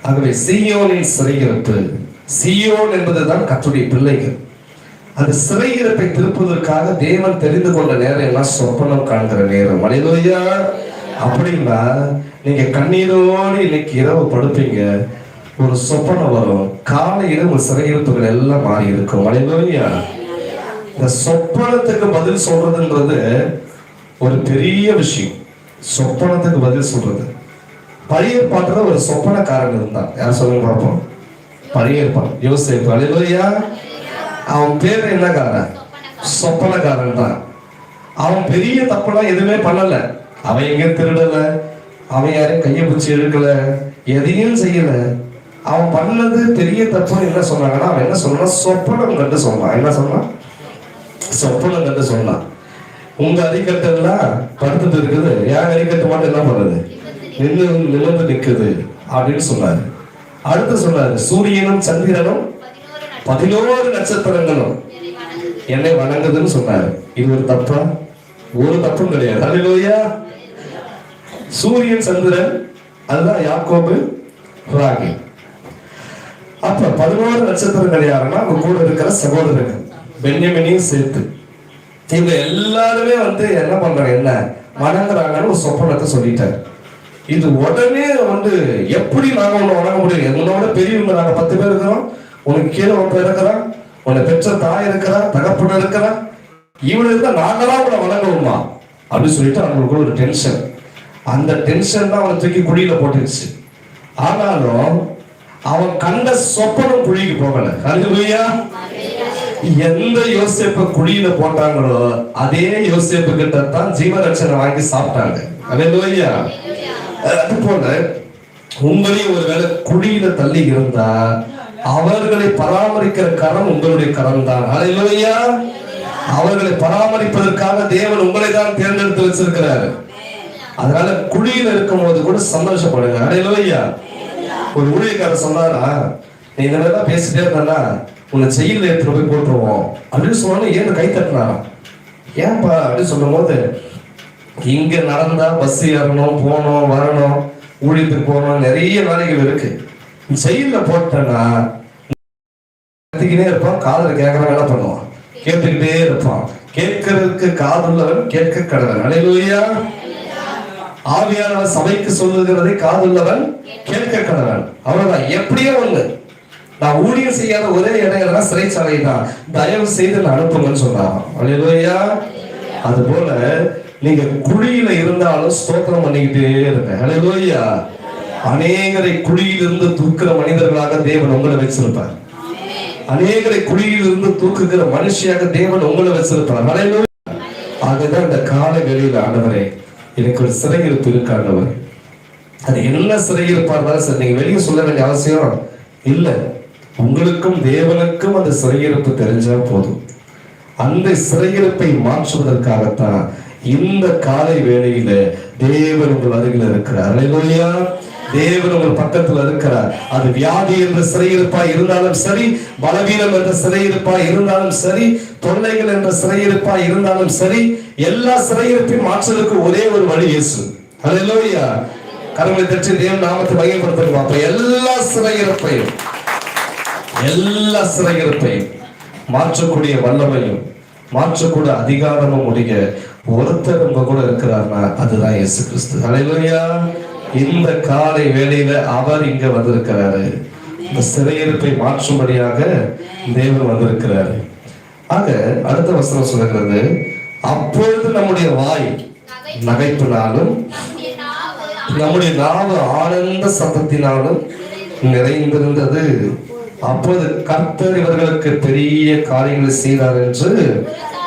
ஆகவே சீயோனின் சிறையிருப்பு, சீயோன் என்பதுதான் கர்த்தருடைய பிள்ளைகள். அந்த சிறையிருப்பை திருப்புவதற்காக தேவன் தெரிந்து கொண்ட நேரம் எல்லாம் சொப்பனம் காண்கிற நேரம். அல்லேலூயா. அப்படின்னா நீங்க கண்ணீரோடு இன்னைக்கு இரவு படுப்பீங்க, ஒரு சொப்பனம் வரும், காலையில ஒரு சிறையிருப்புகள் எல்லாம் மாறி இருக்கும். அல்லேலூயா. இந்த சொப்பனத்துக்கு பதில் சொல்றதுன்றது ஒரு பெரிய விஷயம். சொப்பனத்துக்கு பதில் சொல்றது. பழைய ஏற்பாட்டுல ஒரு சொப்பனக்காரன் இருந்தான். யார் சொல்லுங்க பார்ப்போம்? பழைய ஏற்பாடு யோசேப்பு. அல்லேலூயா. அவன் பேர் என்னக்காரன்? சொப்பனக்காரன் தான். அவன் பெரிய தப்புலாம் எதுவுமே பண்ணல. அவன் எங்க திருடல, அவன் யாரையும் கையை பிடிச்சி இழுக்கல, எதையும் செய்யல. அவன் பண்ணது பெரிய தப்புன்னு என்ன சொன்னாங்கன்னா, அவன் என்ன சொன்னான்? சொப்பனம் கண்டு சொன்னான். என்ன சொன்னான்? சொப்பனம் கண்டு சொன்னான். உங்க அடிக்கட்டு எல்லாம் படுத்துட்டு இருக்குது, என் அடிக்கட்டு மட்டும் என்ன பண்ணுது? நிமிர்ந்து நிற்குது அப்படின்னு சொன்னாரு. அடுத்து சொன்னாரு, சூரியனும் சந்திரனும் 11 நட்சத்திரங்களும் என்னை வணங்குதுன்னு சொன்னாரு. இது ஒரு தப்பா? ஒரு தப்பும் கிடையாது. அல்லேலூயா. சூரியன் சந்திரன் அதுதான் யாக்கோபு ராகி. அப்ப 11 நட்சத்திரங்கள் யாருன்னா அவங்க கூட இருக்கிற சகோதரர்கள் பென்யமீனையும் சேர்த்து இவங்க எல்லாருமே என்ன பண்றாங்க, என்ன வணங்குறாங்கன்னு ஒரு சொப்பனத்தை சொல்லிட்டாரு. இது உடனே எப்படி நாங்க உன்னை வணங்க முடியும்? உன்னோட பெரியவங்க நாங்க 10 பேர் இருக்கிறோம், உனக்கு கீழே ஒருத்தர் இருக்கிறான், உன்னை பெற்ற தாய் இருக்கிறா, தகப்பன இருக்கிறா, இவனு இருந்தா நாங்களாம் உன்னை வணங்குவோமா அப்படின்னு சொல்லிட்டு அவங்களுக்கு ஒரு டென்ஷன். அந்த டென்ஷன் தான் அவனை தூக்கி குழியில போட்டுருச்சு. ஆனாலும் அவன் கண்ட சொப்பனம் குழிக்கு போகல. அல்லேலூயா. எந்த யோசேப்ப குழியில போட்டாங்களோ அதே யோசேப்பு கிட்ட தான் ஜீவரட்சணை வாங்கி சாப்பிட்டாங்க. அல்லேலூயா. அது போல உங்களையும் ஒருவேளை குழியில தள்ளி இருந்தா அவர்களை பராமரிக்கிற கரம் உங்களுடைய கரம் தான். அல்லேலூயா. அவர்களை பராமரிப்பதற்காக தேவன் உங்களை தான் தேர்ந்தெடுத்து வச்சிருக்கிறாரு. அதனால குழியில இருக்கும் போது கூட சந்தோஷப்படுங்க. அல்லேலூயா. ஒரு ஊழியக்காரர் சொன்னாரா, நீ இந்த மாதிரி தான் பேசிட்டே இருந்தா உன்னை செயலில் எடுத்துட்டு போய் போட்டுருவோம் அப்படின்னு சொன்னாலும் ஏன் கை தட்டினாரா? ஏன்பா அப்படின்னு சொல்லும் போது, இங்க நடந்தா பஸ் ஏறணும், போகணும், வரணும், ஊழியத்துக்கு போகணும், நிறைய வேலைகள் இருக்கு. செயலில் போட்டேன்னா கத்திக்கிட்டே இருப்பான், காதல கேட்கறவன் என்ன பண்ணுவான்? கேட்டுக்கிட்டே இருப்பான். கேட்கறதுக்கு காதுள்ளவன் கேட்க கடவன். அல்லேலூயா. ஆவியானவர் சபைக்கு சொல்லுகிறதை காதுள்ளவன் கேட்க கடவன். அவ்வளவுதான். எப்படியோ ஒண்ணு. நான் ஊழியம் செய்யாத ஒரே இடம் சிறைச்சாலை தான், தயவு செய்து நான் அனுப்புங்கன்னு சொன்னாங்க. அல்லேலூயா. அது போல நீங்க குழியில இருந்தாலும் ஸ்தோத்திரம் பண்ணிக்கிட்டே இருங்க. அல்லேலூயா. அநேகரை குழியிலிருந்து தூக்குற மனிதர்களாக தேவன் உங்களை வச்சிருப்பார். அநேகரை குழியிலிருந்து தூக்குகிற மனுஷியாக தேவன் உங்களை வச்சிருப்பார். அல்லேலூயா. ஆகதான் இந்த கால வேளையில ஆண்டவரே எனக்கு ஒரு சிறையிருப்பு இருக்கு ஆண்டவரே. அது என்ன சிறையிருப்பா இருந்தாலும் சரி, நீங்க வெளியே சொல்ல வேண்டிய அவசியம் இல்லை. உங்களுக்கும் தேவனுக்கும் அந்த சிறையிருப்பு தெரிஞ்சா போதும். அந்த சிறையிருப்பை மாற்றுவதற்காகத்தான் இந்த காலை வேளையில தேவன் உங்கள் அருகில் இருக்கிறார். அல்லேலூயா. தேவன் உங்கள் பக்கத்தில் இருக்கிறார். அது வியாதி என்ற சிறையிருப்பா இருந்தாலும் சரி, பலவீனம் என்ற சிறையிருப்பா இருந்தாலும் சரி, தொல்லைகள் என்ற சிறையிருப்பா இருந்தாலும் சரி, எல்லா சிறையிருப்பையும் மாற்றுவதற்கு ஒரே ஒரு வழி இயேசு. அல்லேலூயா. கரங்களை தட்டி தேவன் நாமத்தை மையப்படுத்தணும். அப்ப எல்லா சிறையிருப்பையும் மாற்றக்கூடிய வல்லமையும் மாற்றக்கூடிய அதிகாரமும் உடைய ஒருத்தர் நம்ம கூட இருக்கிறார்னா அதுதான் இயேசு கிறிஸ்து. அல்லேலூயா. இந்த காலை வேளையில அவர் இங்க வந்திருக்கிறாரு. இந்த சிறையிருப்பை மாற்றும்படியாக தேவன் வந்திருக்கிறாரு. ஆக அடுத்த வசனம் சொல்லுகிறது, அப்பொழுது நம்முடைய வாய் நகைப்பினாலும் நம்முடைய நாவு ஆனந்த சத்தத்தினாலும் நிறைந்திருந்தது. அப்போது கர்த்தர் இவர்களுக்கு பெரிய காரியங்களை செய்தார் என்று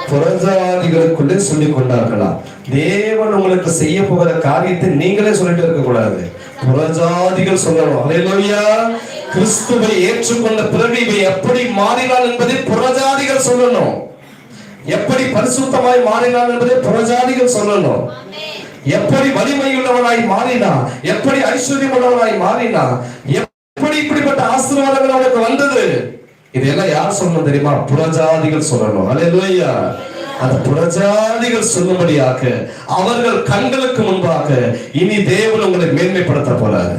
புறஜாதிகளுக்குள்ளே சொல்லிக் கொண்டார்களா? தேவன் உங்களுக்கு செய்ய போகிற காரியத்தை நீங்களே சொல்லிட்டு இருக்க கூடாது, புறஜாதிகள் சொல்லணும். அல்லேலூயா. கிறிஸ்துவை ஏற்றுக்கொண்ட பிறகு இவை எப்படி மாறினான் என்பதை புறஜாதிகள் சொல்லணும். எப்படி பரிசுத்தமாய் மாறினான் என்பதை புறஜாதிகள் சொல்லணும். எப்படி வலிமையுள்ளவனாய் மாறினா, எப்படி ஐஸ்வர்யம் உள்ளவனாய் மாறினா, எப்படி இப்படிப்பட்ட ஆசீர்வாதங்கள் அவனுக்கு வந்தது, இதெல்லாம் யார் சொல்லணும் தெரியுமா? புறஜாதிகள் சொல்லணும். அல்லேலூயா. அந்த புறஜாதிகள் சொல்லும்படியாக அவர்கள் கண்களுக்கு முன்பாக இனி தேவன் உங்களை மேன்மைப்படுத்த போறாரு.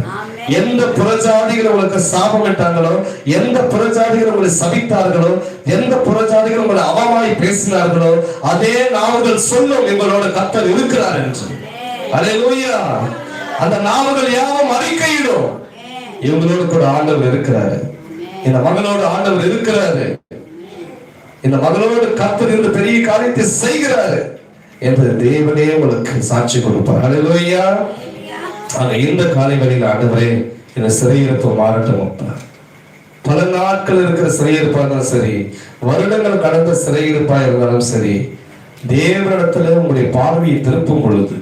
எந்த புறஜாதிகள் உங்களுக்கு சாபமிட்டாங்களோ, எந்த புறஜாதிகள் உங்களை சபித்தார்களோ, எந்த புறஜாதிகள் உங்களை அவமாய் பேசினார்களோ, அதே நாவுகள் சொல்லும் எங்களோட கர்த்தர் இருக்கிறார் என்று. அல்லேலூயா. அந்த நாவுகள் யாவும் அறிக்கையிடும் இவங்களோடு கூட ஆண்டவர் இருக்கிறாரு, இந்த மகளோடு ஆண்டவர் இருக்கிறாரு, இந்த மகளோடு கர்த்தர் இருந்து பெரிய காரியத்தை செய்கிறாரு என்று தேவனே உங்களுக்கு சாட்சி கொடுப்பார். அல்லேலூயா. இந்த காலை வழியில் ஆண்டவரே இந்த சிறையிருப்பு மாறட்டும். பல நாட்கள் இருக்கிற சிறையிருப்பா இருந்தாலும் சரி, வருடங்கள் கடந்த சிறையிருப்பா இருந்தாலும் சரி, தேவனிடத்துல உங்களுடைய பார்வையை திருப்பும் பொழுது,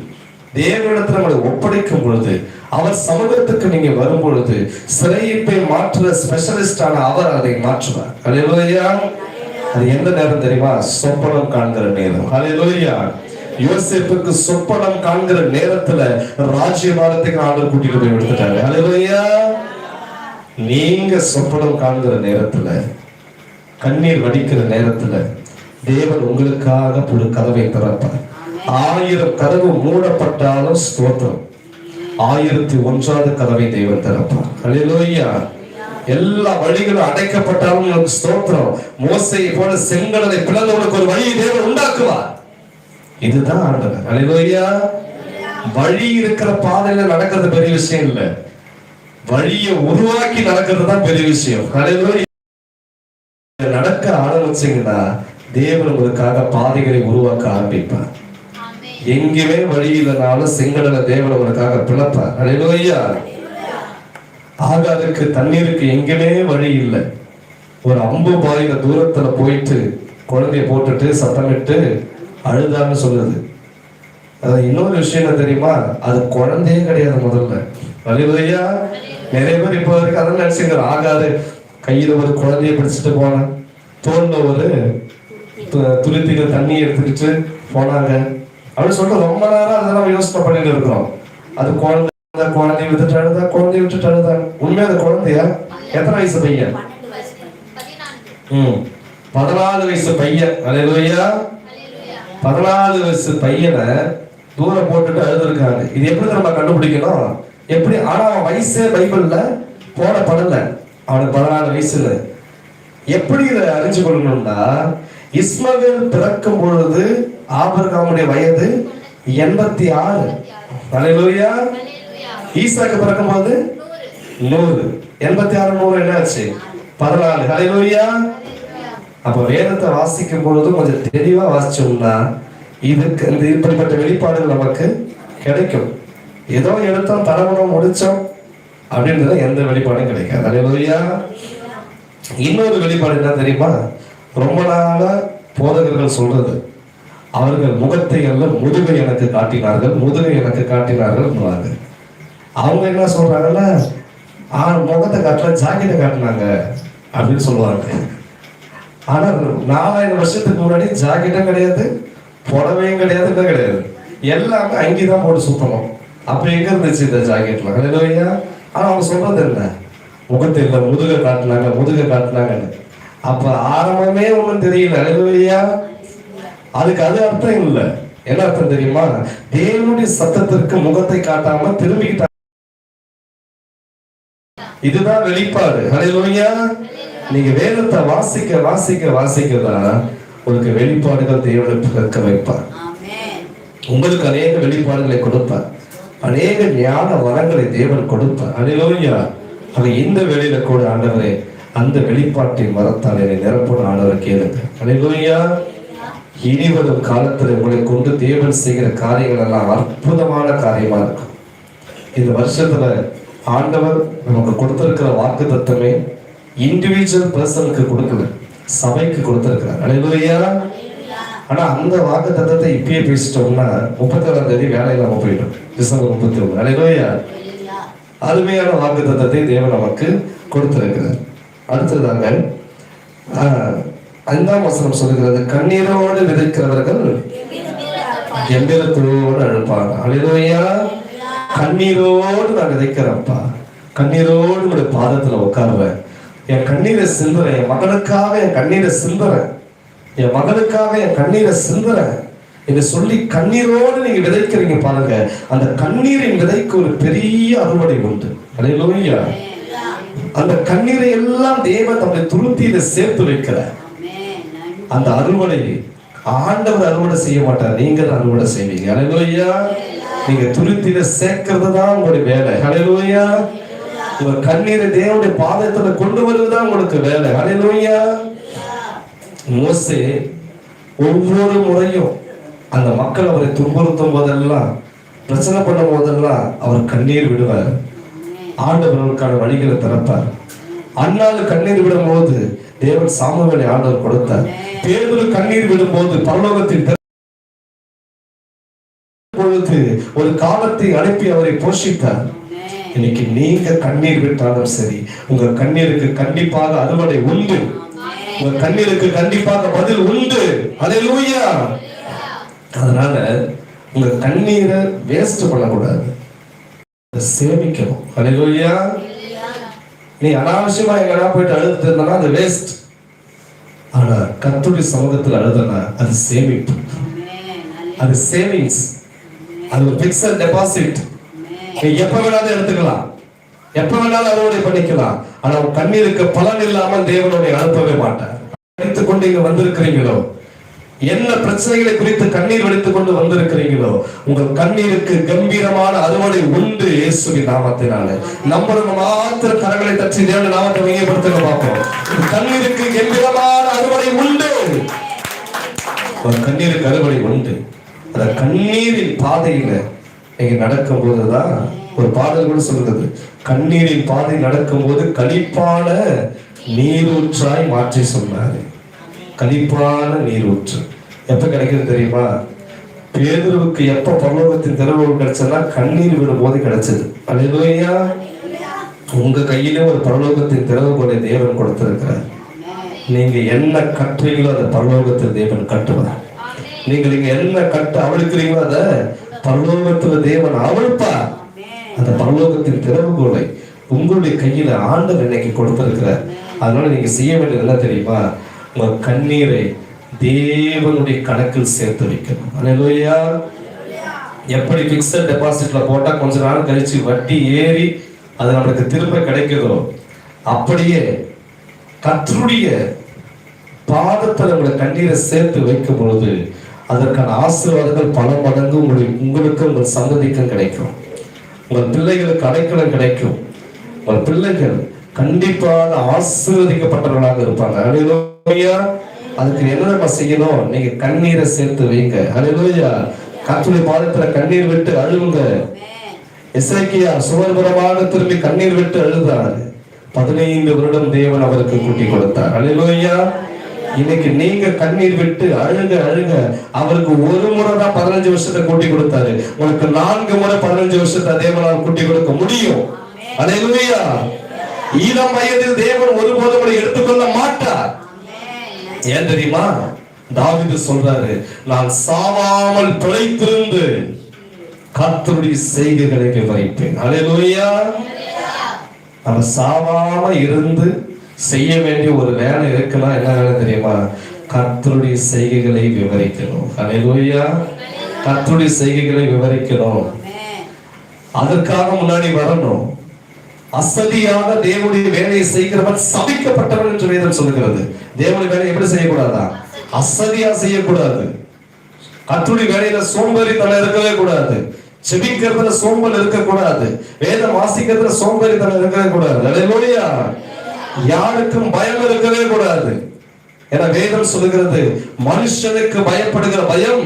தேவனிடத்துல உங்களை ஒப்படைக்கும் பொழுது, அவர் சமூகத்துக்கு நீங்க வரும் பொழுது, சிறையிருப்பை மாற்றுற ஸ்பெஷலிஸ்டான அவர் அதை மாற்றுவார். அல்லேலூயா. அது எந்த நேரம் தெரியுமா? சொப்பனம் காண்கிற நேரம். அல்லேலூயா. யோசேப்புக்கு சொப்பனம் காண்கிற நேரத்துல ராஜ்யபாரத்துக்கு ஆண்டவர் கூட்டிட்டு போய் விடுத்துட்டாரு. அல்லேலூயா. நீங்க சொப்பனம் காண்கிற நேரத்துல, கண்ணீர் வடிக்கிற நேரத்துல தேவன் உங்களுக்காக ஒரு கதவை திறப்பார். 1000 கதவு மூடப்பட்டாலும் ஸ்தோத்திரம், 1001வது கதவை தேவன் திறப்பார். அல்லேலூயா. எல்லா வழிகளும் அடைக்கப்பட்டாலும் உங்களுக்கு ஸ்தோத்திரம், மோசேயை போல செங்கடலை பிளந்து உனக்கு ஒரு வழியை தேவன் உண்டாக்குவார். இதுதான் ஆண்டவர். அல்லேலூயா. வழி இருக்கிற பாதையில நடக்கிறது பெரிய விஷயம் இல்ல, வழியை உருவாக்கி நடக்கிறது தான் பெரிய விஷயம். அல்லேலூயா. நடக்க ஆரம்பிச்சீங்கன்னா தேவன் உங்களுக்காக பாதைகளை உருவாக்க ஆரம்பிப்பார். எங்குமே வழி இல்லைனாலும் செங்கடலை தேவன் உங்களுக்காக பிளப்பார். அல்லேலூயா. ஆகாருக்கு தண்ணீருக்கு எங்குமே வழி இல்லை. ஒரு அம்பு பாயிர தூரத்துல போயிட்டு குழந்தைய போட்டுட்டு சத்தமிட்டு அழுதான்னு சொல்லுது. அது இன்னொரு விஷயம் என்ன தெரியுமா? அது குழந்தையே கிடையாது முதல்ல. அல்லேலூயா. நிறைய பேர் இப்போ வரைக்கும் அதான் நினைச்சுங்க, ஆகாது கையில ஒரு குழந்தைய பிடிச்சிட்டு போனேன், தோல்ல ஒரு துருத்தில தண்ணி எடுத்துக்கிட்டு போனாங்க அப்படின்னு சொல்லிட்டு ரொம்ப நேரம் அதை நம்ம யோசனை பண்ணிட்டு இருக்கிறோம். அது குழந்தைய விட்டுட்டு அழுதா, குழந்தைய விட்டுட்டு அழுதா. உண்மையா அந்த குழந்தையா? எத்தனை வயசு பையன்? 14 வயசு பையன். அல்லேலூயா. 14 வயசு பையனை தூரம் போட்டுட்டு அழுதுருக்காங்க. இது எப்படி நம்ம கண்டுபிடிக்கணும்? எப்படி? ஆனா அவன் வயசே பைபிள்ல போடப்படல. அவனுக்கு 14 வயசுல. எப்படி இதை அறிஞ்சு கொள்ளணும்னா, இஸ்மவேல் பிறக்கும் பொழுது ஆபிரகாமுடைய வயது 86. அல்லேலூயா. ஈசாக்கு பிறக்கும் போது 100. 86 100 என்ன ஆச்சு? 14. அல்லேலூயா. அப்ப வேதத்தை வாசிக்கும் பொழுது கொஞ்சம் தெளிவா வாசிச்சோம்னா இதுக்கு இந்த இப்படிப்பட்ட வெளிப்பாடுகள் நமக்கு கிடைக்கும். ஏதோ எடுத்தோம் தலைவனம் முடிச்சோம் அப்படின்றத எந்த வெளிப்பாடும் கிடைக்காது. அல்லேலூயா. இன்னொரு வெளிப்பாடு என்ன தெரியுமா? ரொம்ப நாளா போதகர்கள் சொல்றது, அவர்கள் முகத்தை அல்ல முதுகை எனக்கு காட்டினார்கள், முதுகை எனக்கு காட்டினார்கள். அவங்க என்ன சொல்றாங்கன்னா, முகத்தை காட்டல ஜாக்கெட்டை காட்டினாங்க அப்படின்னு சொல்லுவாங்க. ஆனா 4000 வருஷத்துக்கு முன்னாடி ஜாக்கெட்டும் கிடையாது, புடவையும் கிடையாது, என்ன கிடையாது, எல்லாமே அங்கேதான் போட்டு சுத்தணும். அப்ப எங்க இருந்துச்சு இந்த ஜாக்கெட்லாம்? அல்லேலூயா. ஆனா அவங்க சொல்றது என்ன? முகத்தை இல்லை முதுகை காட்டினாங்க, முதுகை காட்டினாங்கன்னு. அப்ப ஆரம்பமே ஒண்ணும் தெரியல. அல்லேலூயா. அதுக்கு அது அர்த்தம் இல்லை. என்ன அர்த்தம் தெரியுமா? தேவனுடைய சத்தத்திற்கு முகத்தை காட்டாம திரும்பிக்கிட்டாங்க. இதுதான் வெளிப்பாடு. அல்லேலூயா. நீங்க வேதத்தை வாசிக்க வாசிக்க வாசிக்கதான் உங்களுக்கு வெளிப்பாடுகள் தேவனை பிறக்க வைப்பார். உங்களுக்கு அநேக வெளிப்பாடுகளை கொடுப்பார், அநேக ஞான வரங்களை தேவன் கொடுப்பார். அல்லேலூயா. ஆக இந்த வேளையில கூட ஆண்டவரே அந்த வெளிப்பாட்டின் வரத்தால் என்னை நிரப்பணும் ஆண்டவரை கேளுங்க. அல்லேலூயா. இனிவரும் காலத்துல உங்களை கொண்டு தேவன் செய்கிற காரியங்கள் எல்லாம் அற்புதமான காரியமா இருக்கும். இந்த வருஷத்துல ஆண்டவர் நமக்கு கொடுத்திருக்கிற வாக்கு தத்தமே இண்டிவிஜுவல் பர்சனுக்கு கொடுக்கல, சபைக்கு கொடுத்திருக்கிறார். அல்லேலூயா. ஆனா அந்த வாக்கு தத்தத்தை இப்பயே பேசிட்டோம்னா 31ஆம் தேதி வேலையில நம்ம போயிட்டோம், டிசம்பர் 31. அல்லேலூயா. அருமையான வாக்கு தத்தத்தை தேவன் நமக்கு கொடுத்திருக்கிறார். அடுத்ததாக 5ஆம் வசனம் சொல்லுகிறது, கண்ணீரோடு விதைக்கிறவர்கள் கம்பீரத்தோடு அழுப்பாங்க. அல்லேலூயா. கண்ணீரோடு நான் விதைக்கிறப்பா, கண்ணீரோடு உங்களுடைய பாதத்துல உட்காருவேன், என் கண்ணீரை சிந்துறேன், என் மகனுக்காக என் கண்ணீரை சிந்துறேன், என் மகனுக்காக என் கண்ணீரை சிந்துறேன் என்று சொல்லி கண்ணீரோடு நீங்க விதைக்கிறீங்க பாருங்க. அந்த கண்ணீரின் விதைக்கு ஒரு பெரிய அறுவடை உண்டு. அல்லேலூயா. அந்த கண்ணீரை எல்லாம் தேவன் தம்முடைய துருத்தியில சேர்த்து வைக்கிறார். அந்த அறுவடை ஆண்டவர் அறுவடை செய்ய மாட்டார், நீங்க தான் அறுவடை செய்வீங்க. அல்லேலூயா. நீங்க துருத்தியில சேர்க்கிறது தான் உங்களுடைய வேலை. அல்லேலூயா. உங்க கண்ணீரை தேவனுடைய பாதத்துல கொண்டு வருவதுதான் உங்களுக்கு வேலை. அல்லேலூயா. மோசே ஒவ்வொரு முறையும் அந்த மக்கள் அவரை துன்புறுத்தும் போதெல்லாம், பிரச்சனை பண்ணும் போதெல்லாம் அவர் கண்ணீர் விடுவார். ஆண்டவர்களுக்கான வழிகளை திறப்பார். அண்ணாலும் கண்ணீர் விடும் போது தேவன் சாமுவேலை ஆண்டவர் கொடுத்தார். பேதுரு கண்ணீர் விடும் போது பரலோகத்தின் பொழுது ஒரு காலத்தை அனுப்பி அவரை போஷித்தார். இன்னைக்கு நீங்க கண்ணீர் விட்டாலும் சரி, உங்க கண்ணீருக்கு கண்டிப்பாக அறுவடை உண்டு. உங்க கண்ணீருக்கு கண்டிப்பாக பதில் உண்டு. அல்லேலூயா. அதனால உங்க கண்ணீரை வேஸ்ட் பண்ணக்கூடாது, சேமிக்கணும். அல்லேலூயா. நீ அனாவசியமா எங்கடா போயிட்டு அழுதுட்டு இருந்தா அது வேஸ்ட். ஆனா கர்த்தருடைய சமூகத்தில் அழுதனா அது சேமிப்பு, அது சேவிங்ஸ், அது ஒரு பிக்ஸட் டெபாசிட். நீ எப்ப வேணாலும் எடுத்துக்கலாம், எப்ப வேணாலும் அறுவடை பண்ணிக்கலாம். ஆனா உன் கண்ணீருக்கு பலன் இல்லாமல் தேவனுடைய அனுப்பவே மாட்டார். எடுத்துக் கொண்டு இங்க வந்திருக்கிறீங்களோ, என்ன பிரச்சனைகளை குறித்து கண்ணீர் வடித்துக் கொண்டு வந்திருக்கிறீங்களோ, உங்கள் கண்ணீருக்கு கம்பீரமான அறுவடை உண்டு இயேசுவின் நாமத்தினால. நம்புறவங்க மாத்திர கரங்களை தட்டி தேவனுடைய நாமத்தை மையப்படுத்த பார்ப்போம். கண்ணீருக்கு கம்பீரமான அறுவடை உண்டு. ஒரு கண்ணீருக்கு அறுவடை உண்டு. அந்த கண்ணீரின் பாதையில நீங்க நடக்கும் போதுதான் ஒரு பாடல் கூட சொல்லுது, கண்ணீரின் பாதை நடக்கும் போது களிப்பான நீரூற்றாய் மாற்றி சொன்னாரு. களிப்பான நீரூற்று எப்ப கிடைக்கிறது தெரியுமா? பேதுருவுக்கு எப்ப பரலோகத்தின் திறவுகள் கிடைச்சதுன்னா கண்ணீர் விடும் போது கிடைச்சது. அல்லேலூயா. உங்க கையில ஒரு பரலோகத்தின் திறவுகோலை தேவன் கொடுத்திருக்கிறார். நீங்க என்ன கட்டுறீங்களோ அதை பரலோகத்தில் தேவன் கட்டுவார். நீங்கள் இங்க என்ன கட்டு அவிழ்க்கிறீங்களோ அதை பரலோகத்துல தேவன் அவிழ்ப்பார். அந்த பரலோகத்தின் திறவுகோலை உங்களுடைய கையில ஆண்டவர் இன்னைக்கு கொடுத்திருக்கிறார். அதனால நீங்க செய்ய வேண்டியது என்ன தெரியுமா? உங்க கண்ணீரை தேவனுடைய கணக்கில் சேர்த்து வைக்கணும். அல்லேலூயா. எப்படி பிக்ஸட் டெபாசிட்ல போட்டா கொஞ்ச நாள் கழிச்சு வட்டி ஏறி அது நம்மளுக்கு திரும்ப கிடைக்குதோ, அப்படியே கர்த்தருடைய பாதத்தில் உங்களை கண்ணீரை சேர்த்து வைக்கும் பொழுது அதற்கான ஆசீர்வாதங்கள் பல மடங்கு உங்களுக்கு உங்கள் சந்ததிக்கும் கிடைக்கும். உங்கள் பிள்ளைகளுக்கு அடைக்கலம் கிடைக்கும். உங்கள் பிள்ளைகள் கண்டிப்பாக ஆசீர்வதிக்கப்பட்டவர்களாக இருப்பாங்க. அல்லேலூயா. அதுக்கு என்ன செய்யணும்? நீங்க கண்ணீரை சேர்த்து வைங்க. அல்லேலூயா. கர்த்தருடைய பாதத்துல கண்ணீர் விட்டு அழுவுங்க. எசேக்கியா சுவர்புறமாக திரும்பி கண்ணீர் விட்டு அழுதார். 15 வருடம் தேவன் அவருக்கு கூட்டி கொடுத்தார். அல்லேலூயா. இன்னைக்கு நீங்க கண்ணீர் விட்டு அழுங்க அழுங்க. அவருக்கு ஒரு முறை தான் 15 வருஷத்தை கூட்டி கொடுத்தாரு. உங்களுக்கு 4 முறை 15 வருஷத்தை தேவனால் கூட்டி கொடுக்க முடியும். அல்லேலூயா. இளம் வயதில் தேவன் ஒருபோதும் உங்களை எடுத்துக்கொள்ள மாட்டார். ஏன் தெரியுமா? தாவீது சொல்றாரு, நான் சாவாமல் பிழைத்திருந்து கர்த்தருடைய செய்கைகளை விவரிப்பேன். அல்லேலூயா. நம்ம சாவாம இருந்து செய்ய வேண்டிய ஒரு வேலை இருக்கலாம். என்ன வேலை தெரியுமா? கர்த்தருடைய செய்கைகளை விவரிக்கணும். அல்லேலூயா. கர்த்தருடைய செய்கைகளை விவரிக்கணும். அதற்காக முன்னாடி வரணும். அசதியாக தேவனுடைய வேலையை செய்கிறவன் சபிக்கப்பட்டவன் என்று வேதம் சொல்லுகிறது. தேவனுடைய வேலையை எப்படி செய்யக்கூடாதா? அசதியா செய்யக்கூடாது. கர்த்தருடைய வேலையில சோம்பேறித்தனம் இருக்கவே கூடாது. செபிக்கிறதுல சோம்பல் இருக்கக்கூடாது. வேதம் வாசிக்கிறதுல சோம்பேறித்தனம் இருக்கவே கூடாது. அல்லேலூயா. யாருக்கும் பயம் இருக்கவே கூடாது. என வேதம் சொல்லுகிறது, மனுஷனுக்கு பயப்படுகிற பயம்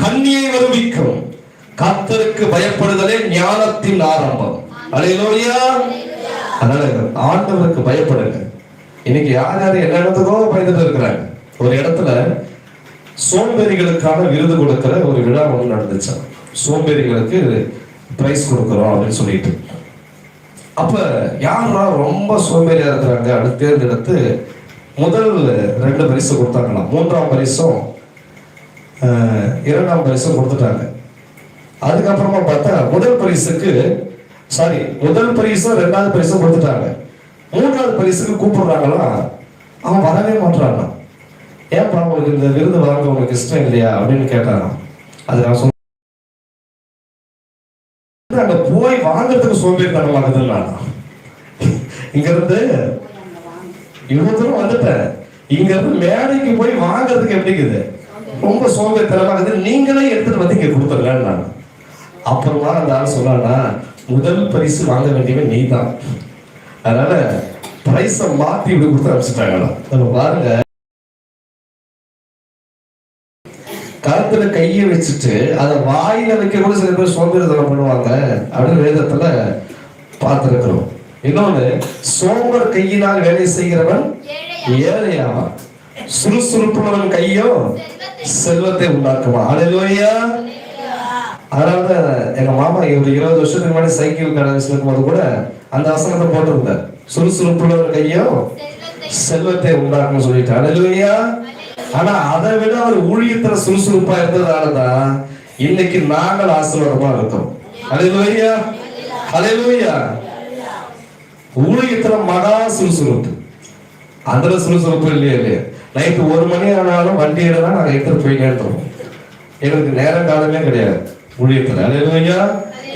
கண்ணியை வருவிக்கும், கர்த்தருக்கு பயப்படுதலே ஞானத்தின் ஆரம்பம். அல்லேலூயா. அதனால ஆண்டவருக்கு பயப்படுங்க. இன்னைக்கு யார் யாரு எல்லா இடத்துக்கும் பயந்துட்டு இருக்கிறாங்க. ஒரு இடத்துல சோம்பேறிகளுக்கான விருது கொடுக்கிற ஒரு விழா ஒன்று நடந்துச்சு. சோம்பேறிகளுக்கு பிரைஸ் கொடுக்கிறோம் அப்படின்னு சொல்லிட்டு, அப்ப யாரா ரொம்ப சோம்பேறியா இருக்கிறாங்க அடுத்து தேர்ந்தெடுத்து முதல் 2 பரிசு கொடுத்தாங்களாம். 3ஆம் பரிசும் 2ஆம் பரிசும் கொடுத்துட்டாங்க. அதுக்கப்புறமா பார்த்தா முதல் பரிசும் 2வது பரிசும் கொடுத்துட்டாங்க. 3வது பரிசுக்கு கூப்பிடுறாங்களா, அவன் வரவே மாட்டானா. ஏன்பா உங்களுக்கு இந்த விருது வாங்க உங்களுக்கு இஷ்டம் இல்லையா அப்படின்னு கேட்டாராம். அது நான் அங்க போய் வாங்குறதுக்கு சோம்பேறித்தனமாகுதுன்னு நான் இங்க இருந்து இவ்வளவு தூரம் வந்துட்டேன், இங்க இருந்து மேடைக்கு போய் வாங்குறதுக்கு எப்படிங்குது, ரொம்ப சோம்பேறித்தனமாகுது. நீங்களே எடுத்துட்டு வந்து இங்க கொடுத்துருங்கன்னு நான். அப்புறமா அந்த ஆள் சொன்னா, முதல் பரிசு வாங்க வேண்டியவன் நீ தான், அதனால பிரைஸை மாத்தி இப்படி கொடுத்து அனுப்பிச்சுட்டாங்களா. நம்ம பாருங்க, கழுத்துல கையை வச்சுட்டு அதை வாயில வைக்க கூட சில பேர் சோம்பேறித்தனம் பண்ணுவாங்க அப்படின்னு வேதத்துல பார்த்திருக்கிறோம். இன்னொன்னு, சோம்பர் கையினால் வேலை செய்கிறவன் ஏழையாவான், சுறுசுறுப்புள்ளவன் கையோ செல்வத்தை உண்டாக்குமா. அல்லேலூயா. அதனால எங்க மாமா ஒரு 20 வருஷத்துக்கு முன்னாடி சைக்கிள் கடை வச்சிருக்கும் போது கூட அந்த வசனத்தை போட்டிருந்தார், சுறுசுறுப்புள்ளவன் கையோ செல்வத்தை உண்டாக்குன்னு சொல்லிட்டு. அல்லேலூயா. ஆனா அதை விட அவர் ஊழியத்துல சுறுசுறுப்பா இருந்ததாலதான் இன்னைக்கு நாங்கள் ஆசீர்வாதமா இருக்கோம். அல்லேலூயா. அல்லேலூயா. ஊழியத்துல மகா சுறுசுறுப்பு, அதுல சுறுசுறுப்பு இல்லையா. நைட்டு 1 மணி ஆனாலும் வண்டி எடுனா நாங்க எடுத்துட்டு போய் நேர்ந்தோம், எங்களுக்கு நேரம் காலமே கிடையாது ஊழியத்துல. அல்லேலூயா.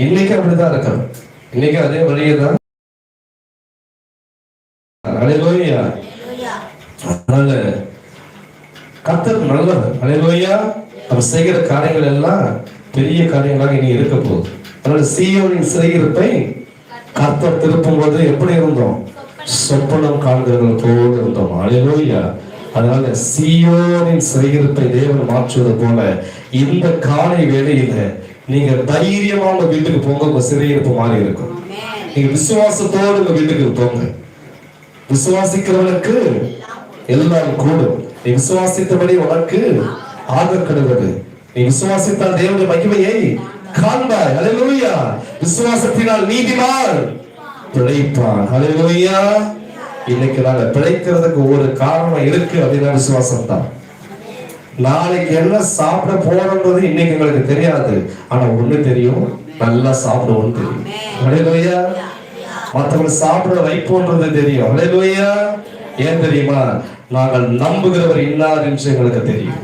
இன்னைக்கு அப்படிதான் இருக்கணும், இன்னைக்கு அதே வழியே தான். அல்லேலூயா. அதனால கர்த்தர் நல்லவர். அல்லேலூயா. அவர் செய்கிற காரியங்கள் எல்லாம் பெரிய காரியங்களாக இனி இருக்க போகுது. அதனால சீயோனின் சிறையிருப்பை கர்த்தர் திருப்பும் போது எப்படி இருந்தோம், சொப்பனம் காண்கிறவர்கள் போல இருந்தோம். அல்லேலூயா. அதனால சீயோனின் சிறையிருப்பை தேவன் மாற்றுவது போல இந்த காலை வேளையில நீங்க தைரியமா உங்க வீட்டுக்கு போங்க, உங்க சிறையிருப்பு மாறி இருக்கும். நீங்க விசுவாசத்தோடு உங்க வீட்டுக்கு போங்க. விசுவாசிக்கிறவனுக்கு எல்லாம் கூடும். நீ விசுவாசித்தபடி உனக்கு ஆகப்படுவது. நீ விசுவாசித்தால் தேவனுடைய மகிமையை காண்பாய். அல்லேலூயா. விசுவாசத்தினால் நீதிமான் பிழைப்பான். அல்லேலூயா. இன்னைக்கு நாங்க பிழைக்கிறதுக்கு ஒரு காரணம் இருக்கு, அப்படின்னா விசுவாசம் தான். நாளைக்கு என்ன சாப்பிட போறோம்ன்றது இன்னைக்கு எங்களுக்கு தெரியாது, ஆனா ஒண்ணு தெரியும், நல்லா சாப்பிடுவோம் தெரியும். அல்லேலூயா. மற்றவங்க சாப்பிட வைப்போன்றது தெரியும். அல்லேலூயா. ஏன் தெரியுமா, நாங்கள் நம்புகிறவர் இன்னார் என்று எங்களுக்கு தெரியும்,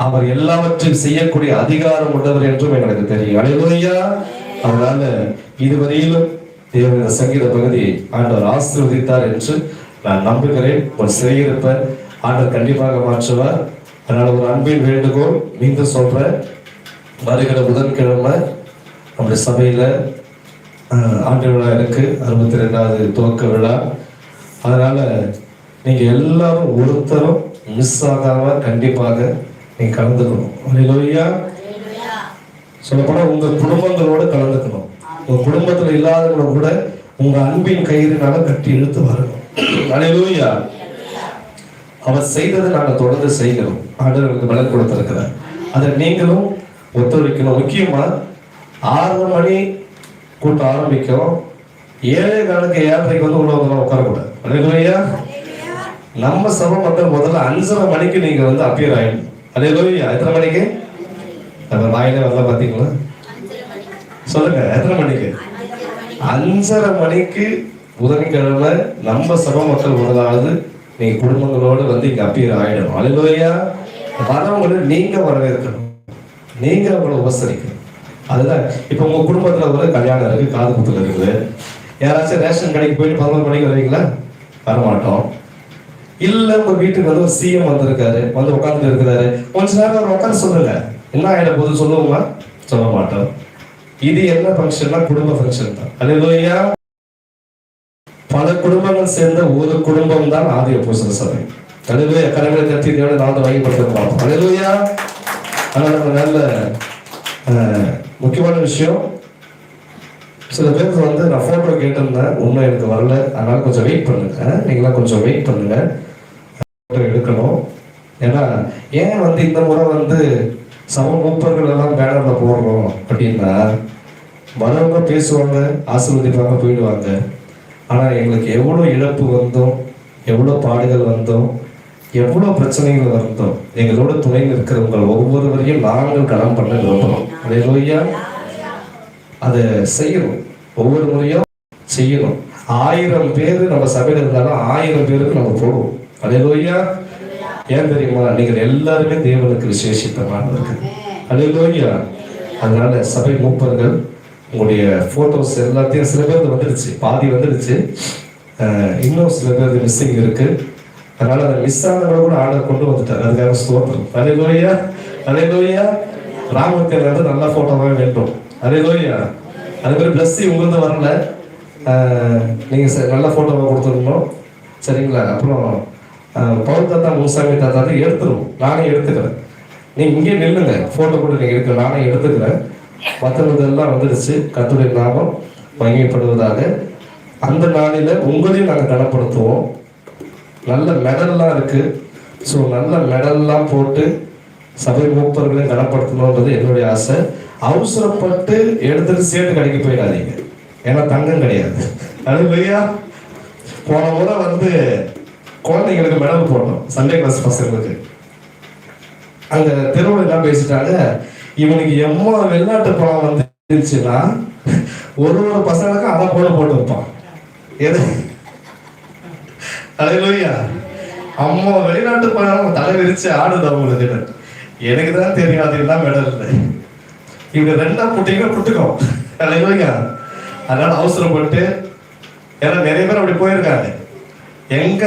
அவர் எல்லாவற்றையும் செய்யக்கூடிய அதிகாரம் உள்ளவர் என்றும் எங்களுக்கு தெரியும். அல்லேலூயா. அதனால இதுவரையிலும் தேவனுடைய சங்கீத பகுதி ஆண்டவர் ஆசீர்வதித்தார் என்று நான் நம்புகிறேன். ஒரு சிறையிருப்ப ஆண்டவர் கண்டிப்பாக மாற்றுவார். அதனால ஒரு அன்பின் வேண்டுகோள் மீண்டும் சொல்றேன், வருகிற புதன்கிழமை நம்முடைய சபையில ஆண்டு விழா இருக்கு, 62வது துவக்க விழா. அதனால நீங்க எல்லாரும் ஒருத்தரும் மிஸ் ஆகாம கண்டிப்பாக நீங்க கலந்துக்கணும். அல்லேலூயா. சொல்லப்போனா உங்க குடும்பங்களோட கலந்துக்கணும். உங்க குடும்பத்துல இல்லாதவங்க கூட உங்க அன்பின் கயிறுனால கட்டி இழுத்து வரணும். அல்லேலூயா. அவர் செய்ததை நாங்கள் தொடர்ந்து செய்கிறோம். ஆண்டவருக்கு பலன் கொடுத்திருக்கிறார், அதை நீங்களும் ஒத்துழைக்கணும். முக்கியமா 6 மணி கூட்டம் ஆரம்பிக்கும், 7:15 7:30 வந்து உள்ள உட்காரக்கூடாது. அல்லேலூயா. நம்ம சபை மக்கள் முதல்ல 5:30 மணிக்கு நீங்க வந்து அப்பியர் ஆயிடும். அல்லேலூயா. எத்தனை மணிக்கு? நம்ம வாயிலே வரல பாத்தீங்களா? சொல்லுங்க, எத்தனை மணிக்கு? 5:30 மணிக்கு புதன்கிழமை நம்ம சபை மக்கள் முதலாவது நீங்க குடும்பங்களோடு வந்து இங்க அப்பியர் ஆயிடும். அல்லேலூயா. வரவங்களை நீங்க வரவேற்கணும், நீங்க அவங்களை உபசரிக்கணும். அதுதான். இப்ப உங்க குடும்பத்துல ஒரு கல்யாணம் இருக்கு, காது குத்துல இருக்குது, யாராச்சும் ரேஷன் கடைக்கு போயிட்டு 11 மணிக்கு வருவீங்களா? வரமாட்டோம். இல்ல உங்க வீட்டுக்கு வந்து ஒரு சிஎம் வந்திருக்காரு, வந்து உட்காந்துட்டு இருக்கிறாரு, கொஞ்ச நேரம் அவர் உட்காந்து சொல்லுங்க, என்ன ஆயிட போது சொல்லுவோமா? சொல்ல மாட்டோம். இது என்ன ஃபங்க்ஷன்னா குடும்ப ஃபங்க்ஷன் தான். அல்லேலூயா. பல குடும்பங்கள் சேர்ந்த ஒரு குடும்பம் தான் ஆதி அப்போஸ்தலர் சபை. அல்லேலூயா. கரங்களை தட்டி தேவனை நாமத்தை வாங்கிப்படுத்துறோம். அல்லேலூயா. அதனால நல்ல முக்கியமான விஷயம், சில பேருக்கு வந்து நான் போட்டோ கேட்டிருந்தேன், ஒன்றும் எனக்கு வரல, அதனால கொஞ்சம் வெயிட் பண்ணுங்க. நீங்களாம் கொஞ்சம் வெயிட் பண்ணுங்க, போட்டோ எடுக்கணும். ஏன்னா ஏன் வந்து இந்த முறை வந்து சம மூப்பர்கள் எல்லாம் பேனர்ல போடுறோம் அப்படின்னா, வரவங்க பேசுவாங்க, ஆசீர்வதிப்பாங்க, போயிடுவாங்க. ஆனா எங்களுக்கு எவ்வளோ இழப்பு வந்தோம், எவ்வளோ பாடுகள் வந்தோம், எவ்வளோ பிரச்சனைகள் வந்தோம், எங்களோட துணை நிற்கிறவங்க ஒவ்வொருவரையும் நாங்கள் கடன் பண்ண விரும்புகிறோம். அல்லேலூயா. அதை செய்யணும், ஒவ்வொரு முறையும் செய்யணும். 1000 பேர் நம்ம சபையில் இருந்தாலும் 1000 பேருக்கு நம்ம போடுவோம். அல்லேலூயா. ஏன் தெரியுமா? நீங்கள் எல்லாருமே தேவனுக்கு விசேஷித்தமானவர்கள். அல்லேலூயா. அதனால சபை மூப்பர்கள் உங்களுடைய ஃபோட்டோஸ் எல்லாத்தையும் சில பேர் வந்துடுச்சு, பாதி வந்துடுச்சு, இன்னும் சில பேர் மிஸ்ஸிங் இருக்கு. அதனால அதை மிஸ் ஆனவங்க கூட ஆர்டர் கொண்டு வந்துட்டார். அதுக்காக ஸ்தோத்திரம். அல்லேலூயா, அல்லேலூயா. ராமத்தில வந்து நல்ல ஃபோட்டோவாக வேண்டும். அல்லேலூயா. அது மாதிரி பிளஸ்ஸி உங்களுக்கு வரல, நீங்கள் நல்ல ஃபோட்டோவை கொடுத்துருக்கணும், சரிங்களா? அப்புறம் பவுன் தாத்தா முனுசாமி தாத்தா எடுத்துருவோம், நானே எடுத்துக்கிறேன். நீங்கள் இங்கே நில்லுங்க, ஃபோட்டோ கூட நீங்கள் எடுக்க, நானே எடுத்துக்கிறேன். மற்றவங்கெல்லாம் வந்துடுச்சு. கர்த்தருடைய நாமம் மகிமைப்படுவதாக. அந்த நாளில் உங்களையும் நாங்கள் கனப்படுத்துவோம். நல்ல மெடல்லாம் இருக்கு. ஸோ நல்ல மெடல்லாம் போட்டு சபை மூப்பர்களையும் கனப்படுத்தணுன்றது என்னுடைய ஆசை. அவசரப்பட்டு எடுத்துட்டு சேர்த்து கடைக்கு போயிடாதீங்க, ஏன்னா தங்கம் கிடையாது. அது இல்லையா? போன முறை வந்து குழந்தைங்களுக்கு மெடல் போட்டோம், சண்டே கிளாஸ் பசங்களுக்கு. அங்க தெருவில் எல்லாம் பேசிட்டாங்க, இவனுக்கு எம்மா வெளிநாட்டு பணம் வந்துச்சுன்னா ஒரு பசங்களுக்கும் அதை போட்டு வைப்பான். எது? அல்லேலூயா. அம்மா வெளிநாட்டு பணம் தலை விரிச்சு ஆடுது அவங்களுக்கு. எனக்கு தான் தெரியும் அது எல்லாம் மெடல் இல்லை. இவங்க ரெண்டா புட்டிங்கன்னா புட்டுக்கும். அல்லேலூயா. அதனால அவசரப்பட்டு, ஏன்னா நிறைய பேர் அப்படி போயிருக்காங்க. எங்க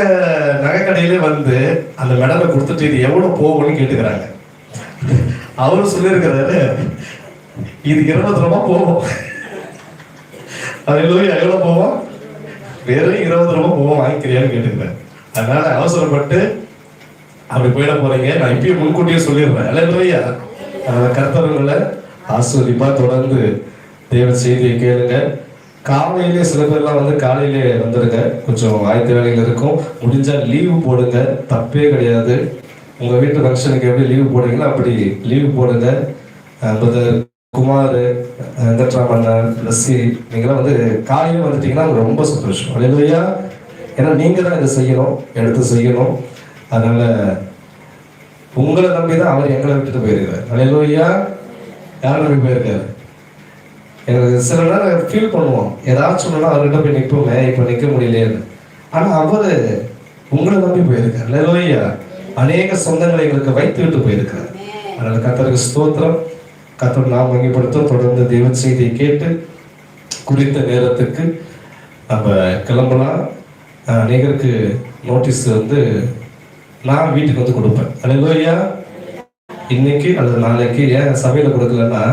நகைக்கடையிலே வந்து அந்த மெடலை கொடுத்துட்டு இது எவ்வளவு போகும்னு கேட்டுக்கிறாங்க. அவரும் சொல்லியிருக்கிறாரு, இது 20 ரூபாய் போகும். அல்லேலூயா. எவ்வளவு போவோம்? வெறும் 20 ரூபாய் போவோம், வாங்கிக்கிறியான்னு கேட்டுக்கிறேன். அதனால அவசரப்பட்டு அப்படி போயிட போறீங்க. நான் இப்பயும் முன்கூட்டியே சொல்லிடுறேன். அல்லேலூயா. கர்த்தர்களை ஆசீர்வதிப்பா. தொடர்ந்து தேவ செய்தியை கேளுங்க. காலையிலே சில பேர்லாம் வந்து காலையிலே வந்துருங்க, கொஞ்சம் ஆயத்த வேலைகள் இருக்கும். முடிஞ்சா லீவு போடுங்க, தப்பே கிடையாது. உங்க வீட்டு ஃபங்க்ஷனுக்கு எப்படி லீவு போடுறீங்களோ அப்படி லீவு போடுங்க. பிரதர் குமார், வெங்கட்ராமண்ணன், லஸ்ஸி, நீங்களாம் வந்து காலையில வந்துட்டீங்கன்னா ரொம்ப சந்தோஷம். அல்லேலூயா. ஏன்னா நீங்க தான் இதை செய்யணும், எடுத்து செய்யணும். அதனால உங்களை நம்பி தான் அவர் எங்களை விட்டுட்டு போயிருக்காரு. அல்லேலூயா. யாரை நம்பி போயிருக்காரு? எனக்கு சில நேரம் ஃபீல் பண்ணுவோம், ஏதாச்சும் சொன்னா அவர்கிட்ட போய் நிற்போமே, இப்போ நிற்க முடியலையேன்னு. ஆனால் அவர் உங்களை நம்பி போயிருக்காரு. அல்லேலூயா. அநேக சொந்தங்களை எங்களுக்கு வைத்து விட்டு போயிருக்காரு. அதனால கர்த்தருக்கு ஸ்தோத்திரம். கர்த்தர் நாம் வங்கிப்படுத்தும். தொடர்ந்து தேவ செய்தியை கேட்டு குறித்த நேரத்துக்கு நம்ம கிளம்பலாம். அநேகருக்கு நோட்டீஸ் வந்து நான் வீட்டுக்கு வந்து கொடுப்பேன். அல்லேலூயா. இன்னைக்கு அல்லது நாளைக்கு. ஏன் சபையில் கொடுக்கலன்னா